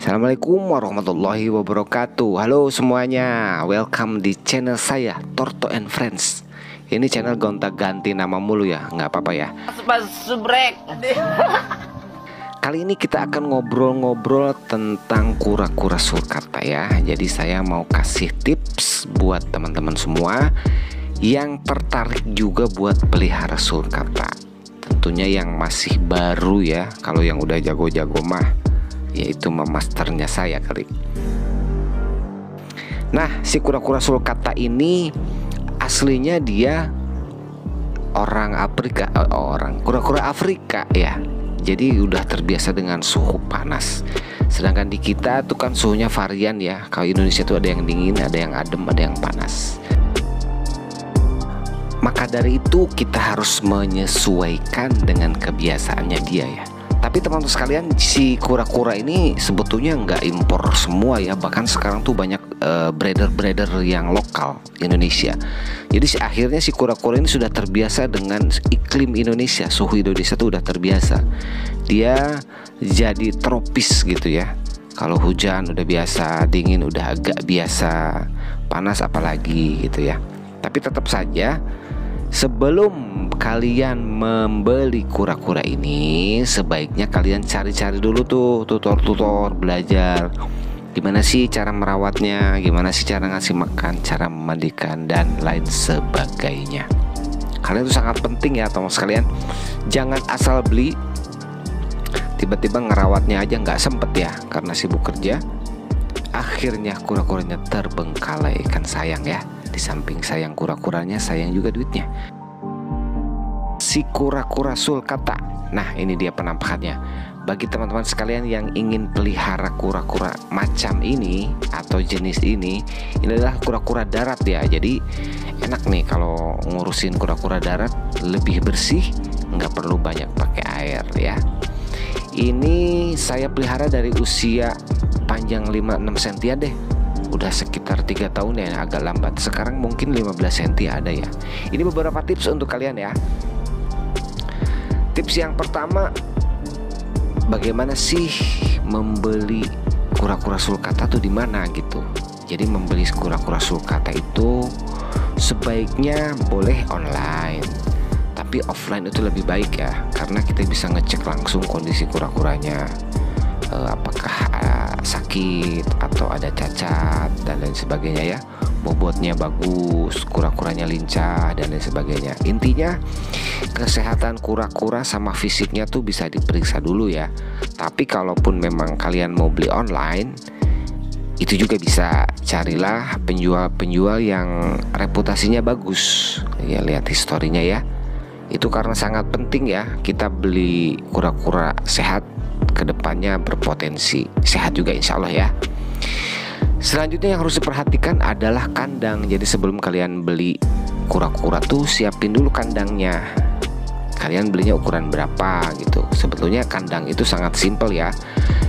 Assalamualaikum warahmatullahi wabarakatuh. Halo semuanya, welcome di channel saya Torto and Friends. Ini channel gonta-ganti nama mulu ya, nggak apa-apa ya. Kali ini kita akan ngobrol-ngobrol tentang kura-kura sulcata ya. Jadi saya mau kasih tips buat teman-teman semua yang tertarik juga buat pelihara sulcata. Tentunya yang masih baru ya. Kalau yang udah jago-jago mah yaitu memasternya saya kali. Nah, si kura-kura sulcata ini aslinya dia kura-kura Afrika ya. Jadi udah terbiasa dengan suhu panas. Sedangkan di kita tuh kan suhunya varian ya. Kalau Indonesia tuh ada yang dingin, ada yang adem, ada yang panas. Maka dari itu kita harus menyesuaikan dengan kebiasaannya dia ya. Tapi teman-teman sekalian, si kura-kura ini sebetulnya nggak impor semua ya. Bahkan sekarang tuh banyak breeder-breeder yang lokal Indonesia. Jadi akhirnya si kura-kura ini sudah terbiasa dengan iklim Indonesia. Suhu Indonesia tuh udah terbiasa. Dia jadi tropis gitu ya. Kalau hujan udah biasa, dingin udah agak biasa, panas apalagi gitu ya. Tapi tetap saja, sebelum kalian membeli kura-kura ini, sebaiknya kalian cari-cari dulu tuh tutor-tutor, belajar gimana sih cara merawatnya, gimana sih cara ngasih makan, cara memandikan, dan lain sebagainya. Karena itu sangat penting ya teman sekalian. Jangan asal beli, tiba-tiba ngerawatnya aja nggak sempet ya karena sibuk kerja. Akhirnya kura-kuranya terbengkalai, kan sayang ya. Di samping sayang kura-kuranya, sayang juga duitnya. Si kura-kura sulcata. Nah, ini dia penampakannya. Bagi teman-teman sekalian yang ingin pelihara kura-kura macam ini atau jenis ini adalah kura-kura darat ya. Jadi enak nih kalau ngurusin kura-kura darat, lebih bersih, nggak perlu banyak pakai air ya. Ini saya pelihara dari usia panjang 5-6 sentian deh. Udah sekitar 3 tahun ya, agak lambat. Sekarang mungkin 15 cm ada ya. Ini beberapa tips untuk kalian ya. Tips yang pertama, bagaimana sih membeli kura-kura sulcata tuh di mana gitu. Jadi membeli kura-kura sulcata itu sebaiknya boleh online, tapi offline itu lebih baik ya, karena kita bisa ngecek langsung kondisi kura-kuranya, apakah sakit atau ada cacat dan lain sebagainya ya. Bobotnya bagus, kura-kuranya lincah dan lain sebagainya. Intinya kesehatan kura-kura sama fisiknya tuh bisa diperiksa dulu ya. Tapi kalaupun memang kalian mau beli online, itu juga bisa carilah penjual-penjual yang reputasinya bagus. Ya, lihat historinya ya. Itu karena sangat penting ya, kita beli kura-kura sehat, kedepannya berpotensi sehat juga insya Allah ya. Selanjutnya yang harus diperhatikan adalah kandang. Jadi sebelum kalian beli kura-kura tuh siapin dulu kandangnya. Kalian belinya ukuran berapa gitu. Sebetulnya kandang itu sangat simpel ya.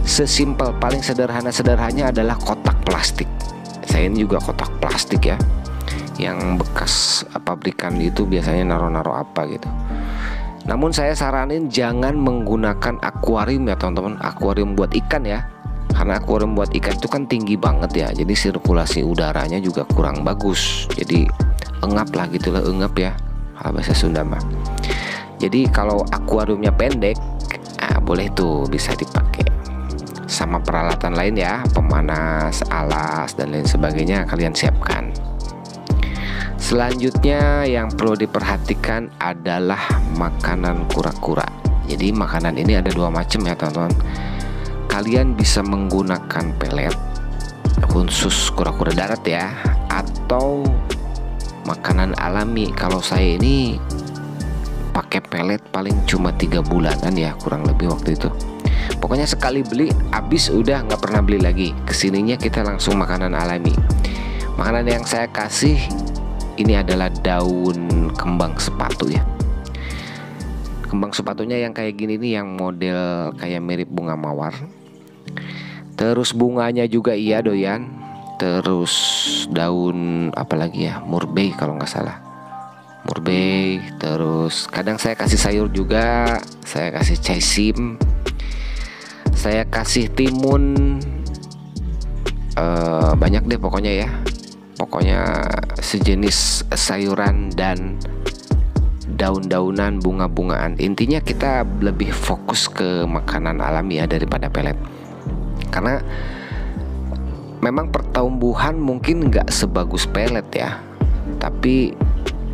Sesimpel paling sederhana-sederhananya adalah kotak plastik. Saya ini juga kotak plastik ya, yang bekas pabrikan itu biasanya naro-naro apa gitu. Namun saya saranin jangan menggunakan akuarium ya teman-teman. Akuarium buat ikan ya. Karena akuarium buat ikan itu kan tinggi banget ya. Jadi sirkulasi udaranya juga kurang bagus. Jadi engap lah gitulah, engap ya kalau bahasa Sunda mah. Jadi kalau akuariumnya pendek, boleh tuh bisa dipakai. Sama peralatan lain ya, pemanas, alas dan lain sebagainya kalian siapkan. Selanjutnya yang perlu diperhatikan adalah makanan kura-kura. Jadi makanan ini ada 2 macam ya teman-teman. Kalian bisa menggunakan pelet khusus kura-kura darat ya, atau makanan alami. Kalau saya ini pakai pelet paling cuma 3 bulanan ya, kurang lebih waktu itu. Pokoknya sekali beli habis udah nggak pernah beli lagi. Kesininya kita langsung makanan alami. Makanan yang saya kasih ini adalah daun kembang sepatu ya. Kembang sepatunya yang kayak gini nih, yang model kayak mirip bunga mawar. Terus bunganya juga iya doyan. Terus daun apalagi ya, murbei kalau nggak salah. Murbei. Terus kadang saya kasih sayur juga. Saya kasih caisim. Saya kasih timun. banyak deh pokoknya ya. Pokoknya sejenis sayuran dan daun-daunan, bunga-bungaan. Intinya kita lebih fokus ke makanan alami ya daripada pelet. Karena memang pertumbuhan mungkin nggak sebagus pelet ya, tapi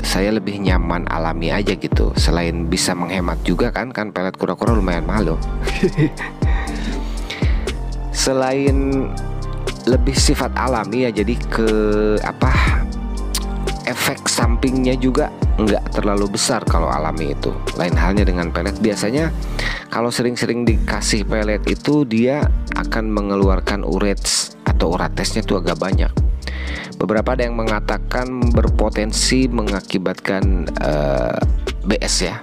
saya lebih nyaman alami aja gitu. Selain bisa menghemat juga kan pelet kura-kura lumayan mahal loh. Selain lebih sifat alami ya, jadi efek sampingnya juga nggak terlalu besar kalau alami itu. Lain halnya dengan pelet. Biasanya kalau sering-sering dikasih pelet itu dia akan mengeluarkan urets atau uratesnya tuh agak banyak. Beberapa ada yang mengatakan berpotensi mengakibatkan BS ya.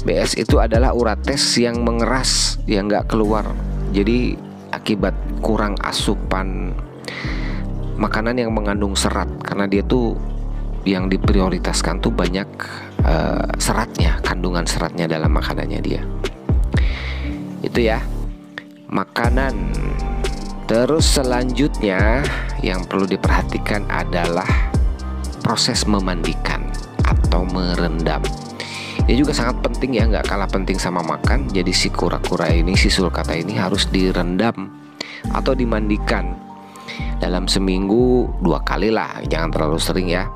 BS itu adalah urates yang mengeras, yang nggak keluar. Jadi akibat kurang asupan makanan yang mengandung serat, karena dia tuh yang diprioritaskan tuh banyak seratnya, kandungan seratnya dalam makanannya dia. Itu ya, makanan. Terus selanjutnya yang perlu diperhatikan adalah proses memandikan atau merendam. Ini juga sangat penting ya, nggak kalah penting sama makan. Jadi si kura-kura ini, si sulcata ini harus direndam atau dimandikan dalam seminggu 2 kali lah, jangan terlalu sering ya.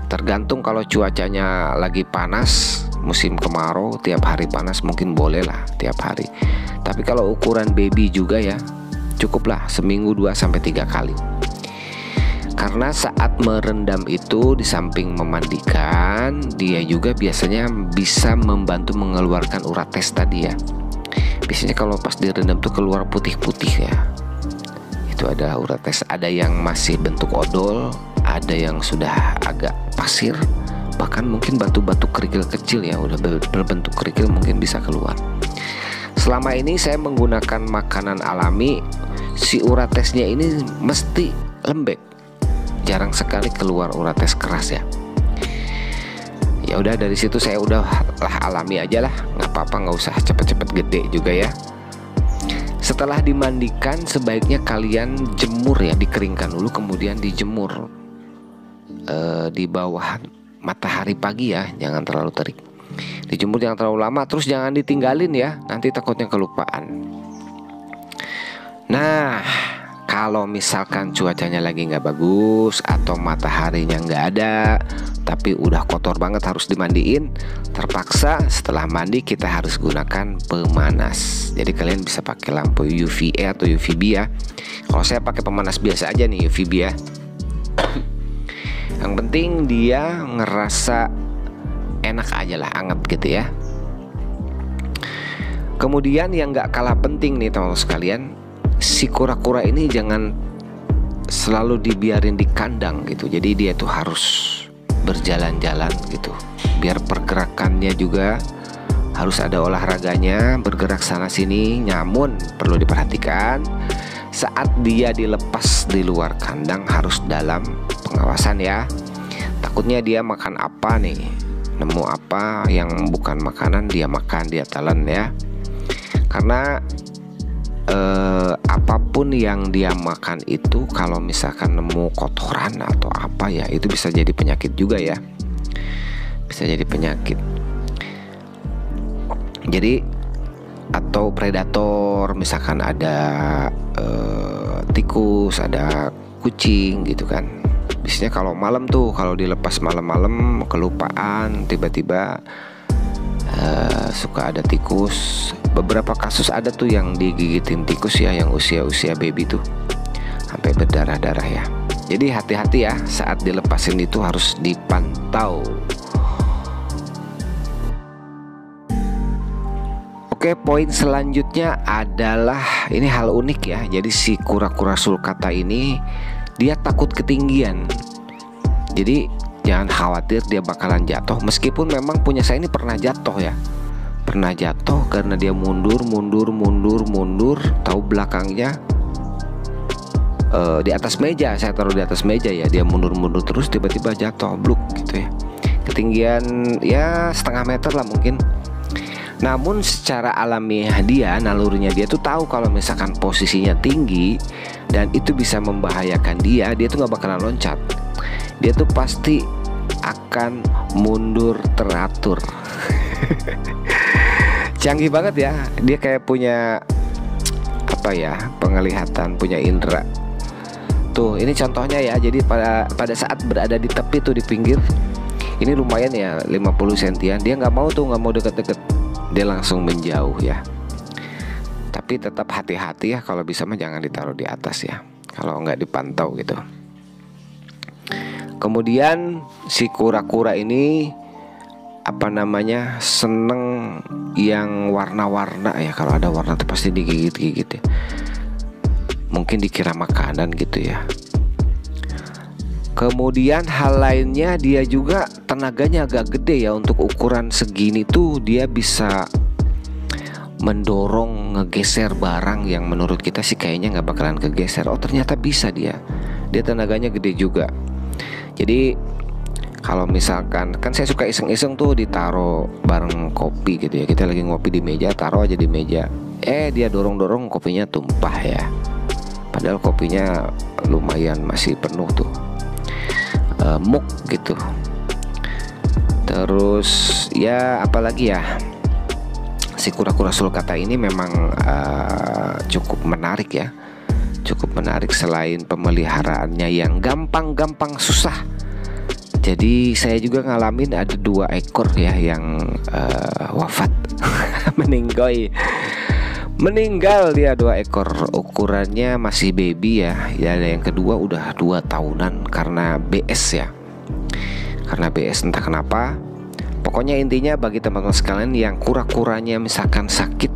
Tergantung kalau cuacanya lagi panas, musim kemarau, tiap hari panas mungkin boleh lah tiap hari. Tapi kalau ukuran baby juga ya, cukuplah seminggu 2-3 kali. Karena saat merendam itu di samping memandikan, dia juga biasanya bisa membantu mengeluarkan urates tadi ya. Biasanya kalau pas direndam tuh keluar putih-putih ya. Itu ada urates, ada yang masih bentuk odol, ada yang sudah agak pasir, bahkan mungkin batu-batu kerikil kecil ya, udah berbentuk kerikil mungkin bisa keluar. Selama ini saya menggunakan makanan alami, si uratesnya ini mesti lembek. Jarang sekali keluar urates keras ya. Ya udah, dari situ saya udah alami aja lah, nggak apa-apa, nggak usah cepet-cepet gede juga ya. Setelah dimandikan sebaiknya kalian jemur ya, dikeringkan dulu kemudian dijemur di bawah matahari pagi ya, jangan terlalu terik. Dijemur jangan terlalu lama, terus jangan ditinggalin ya, nanti takutnya kelupaan. Nah, kalau misalkan cuacanya lagi nggak bagus atau mataharinya nggak ada, tapi udah kotor banget harus dimandiin, terpaksa setelah mandi kita harus gunakan pemanas. Jadi kalian bisa pakai lampu UVA atau UVB ya. Kalau saya pakai pemanas biasa aja nih, UVB ya. Yang penting dia ngerasa enak aja lah, anget gitu ya. Kemudian yang nggak kalah penting nih teman-teman sekalian, si kura-kura ini jangan selalu dibiarin di kandang gitu. Jadi dia tuh harus berjalan-jalan gitu, biar pergerakannya juga harus ada olahraganya, bergerak sana sini. Namun perlu diperhatikan, saat dia dilepas di luar kandang harus dalam pengawasan ya. Takutnya dia makan apa nih, nemu apa yang bukan makanan dia makan, dia telan ya. Karena apapun yang dia makan itu kalau misalkan nemu kotoran atau apa ya, itu bisa jadi penyakit juga ya, bisa jadi penyakit. Jadi atau predator, misalkan ada tikus, ada kucing gitu kan. Biasanya kalau malam tuh, kalau dilepas malam-malam kelupaan, tiba-tiba suka ada tikus. Beberapa kasus ada tuh yang digigitin tikus ya, yang usia-usia baby tuh sampai berdarah-darah ya. Jadi hati-hati ya, saat dilepasin itu harus dipantau. Oke, poin selanjutnya adalah ini hal unik ya. Jadi si kura-kura sulcata ini dia takut ketinggian. Jadi jangan khawatir dia bakalan jatuh. Meskipun memang punya saya ini pernah jatuh ya, pernah jatuh karena dia mundur, tahu belakangnya di atas meja, saya taruh di atas meja ya, dia mundur terus, tiba-tiba jatuh bluk gitu ya, ketinggian ya 0,5 meter lah mungkin. Namun secara alamiah dia, nalurinya dia tuh tahu kalau misalkan posisinya tinggi, dan itu bisa membahayakan dia tuh nggak bakalan loncat. Dia tuh pasti akan mundur teratur. Canggih banget ya. Dia kayak punya apa ya, penglihatan, punya indera. Tuh, ini contohnya ya. Jadi pada saat berada di tepi tuh, di pinggir, ini lumayan ya, 50 sentian. Dia nggak mau deket-deket. Dia langsung menjauh ya. Tapi tetap hati-hati ya, kalau bisa mah jangan ditaruh di atas ya, kalau nggak dipantau gitu. Kemudian si kura-kura ini seneng yang warna-warna ya. Kalau ada warna tuh pasti digigit-gigit ya. Mungkin dikira makanan gitu ya. Kemudian hal lainnya, dia juga tenaganya agak gede ya. Untuk ukuran segini tuh dia bisa mendorong, ngegeser barang yang menurut kita sih kayaknya nggak bakalan kegeser. Oh ternyata bisa dia tenaganya gede juga. Jadi kalau misalkan, kan saya suka iseng-iseng tuh ditaruh bareng kopi gitu ya. Kita lagi ngopi di meja, taruh aja di meja. Dia dorong-dorong, kopinya tumpah ya. Padahal kopinya lumayan masih penuh tuh, muk gitu. Terus ya apalagi ya, si kura-kura sulcata ini memang cukup menarik ya. Cukup menarik selain pemeliharaannya yang gampang-gampang susah. Jadi saya juga ngalamin ada 2 ekor ya yang wafat. Meninggal dia 2 ekor. Ukurannya masih baby ya. Ya yang kedua udah 2 tahunan karena BS ya. Karena BS entah kenapa. Pokoknya intinya bagi teman-teman sekalian yang kura-kuranya misalkan sakit,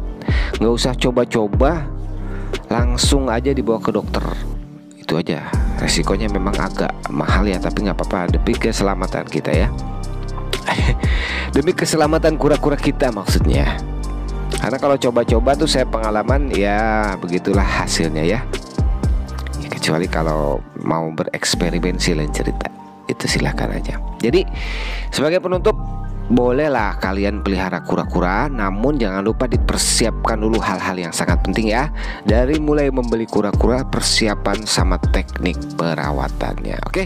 nggak usah coba-coba, langsung aja dibawa ke dokter. Itu aja. Resikonya memang agak mahal ya, tapi nggak apa-apa demi keselamatan kita ya. Demi keselamatan kura-kura kita maksudnya. Karena kalau coba-coba tuh saya pengalaman ya begitulah hasilnya ya. Kecuali kalau mau bereksperimen sih lain cerita. Itu silahkan aja. Jadi sebagai penutup, bolehlah kalian pelihara kura-kura, namun jangan lupa dipersiapkan dulu hal-hal yang sangat penting ya. Dari mulai membeli kura-kura, persiapan sama teknik perawatannya. Oke.